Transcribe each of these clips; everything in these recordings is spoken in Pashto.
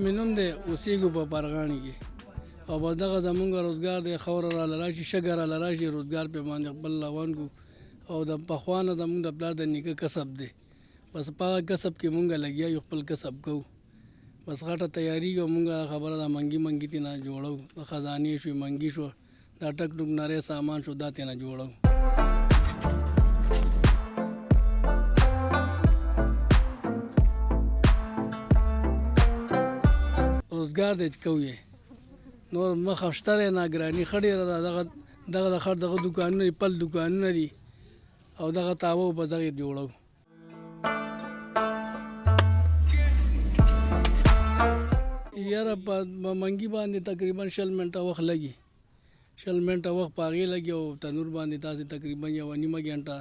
مې نوم دی، اوسېږو په پرغاڼې کې او بس دغه زمونږ روزګار دی. خاوره راله راشي، شګه راله راشي، روزګار پې باندې خپل روان کړو. او د پخوا نه زمونږ د پلار د نیکه کسب دی، بس په هغه کسب کې مونږ لګیا یو، خپل کسب کوو. بس غټه تیارېږي او مونږ خبره ده منګي منګي تېنه جوړو. د خزانې شوې، منګي شوه، دا ټک ټوک نری سامان شو، دا تېنه جوړو. روزګار دی چې کوو یې، نور مخه شته دی نه، ګراني ښه ډېره ده. دغه د خټ دغه دوکانونه دي، پل دوکانونه دي او دغه تاوه په دغې جوړو. یاره په منګي باندې تقریبا 20 منټه وخت لګي، 20 منټه وخت په هغې لګي او تنور باندې تاسې تقریبا 1.5 غنټه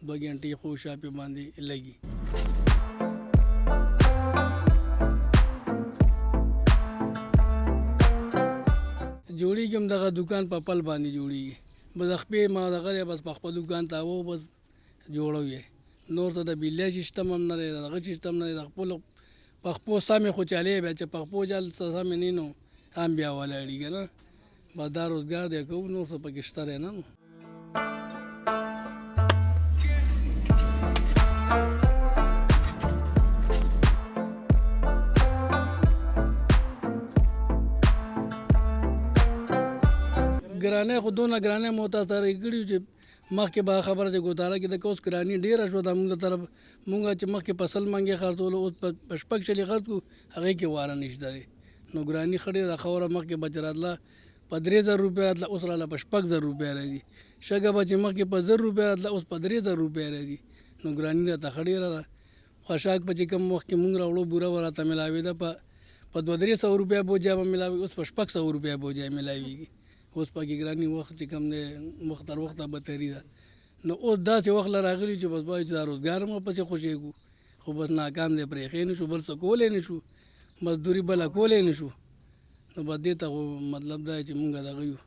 2 غنټې خو شاپې باندې لګي. جوړېږي هم دغه دوکان په پل باندې جوړېږي. بس خپې ما دغه دی، بس په خپل دوکان تاوه بس جوړو یې. نور ته د بجلی سیسټم هم نه دی، د هغه سیسټم نه دی، د خپلو پخپو سمې خو چلې بیا چې پخپو جال سمې نه نو هم بیا ولاړېږي که نه. بس دا روزګار دی کوو، نور څه پکې شته دی نه. ګرانۍ خو دونه ګرانۍ مو تاسو سره کړي چې مخکې به خبره چې ګوتاره کې د اوس ګراني ډېره شوه. د مونږ د طرف مونږ چې مخکې په 100 منګې خرڅولو، اوس په 6 خرڅ کړو، هغې کې واره نشته دی. نو ګراني ښه ډېره. خاوره مخکې به چې راتله په 3000 روپۍ راتله، اوس راله په 6000 روپۍ راځي. شګه به چې مخکې په 1000 روپۍ راتله، اوس په 3000 روپۍ راځي. نو ګراني راته ښه ډېره ده. خوشاک په چې کوم وخت کې مونږ راوړو بوره به راته میلاوېده په 200-300 روپۍ بوجا به میلاوي، اوس په 600 روپۍ بوجا میلاوېږي. اوس پکې ګراني وخت چې کوم دی، وخت تر وخته بدتري ده. نو اوس داسې وخت له راغلي چې بس وایو چې دا روزګار هم ورپسې خوشېږو، خو بس ناکام دی، پرېښی نه شو، بل څه کولی نه شو، مزدوري بله کولی نه شو. نو بس دې ته خو مطلب دا چې مونږ دغه یو.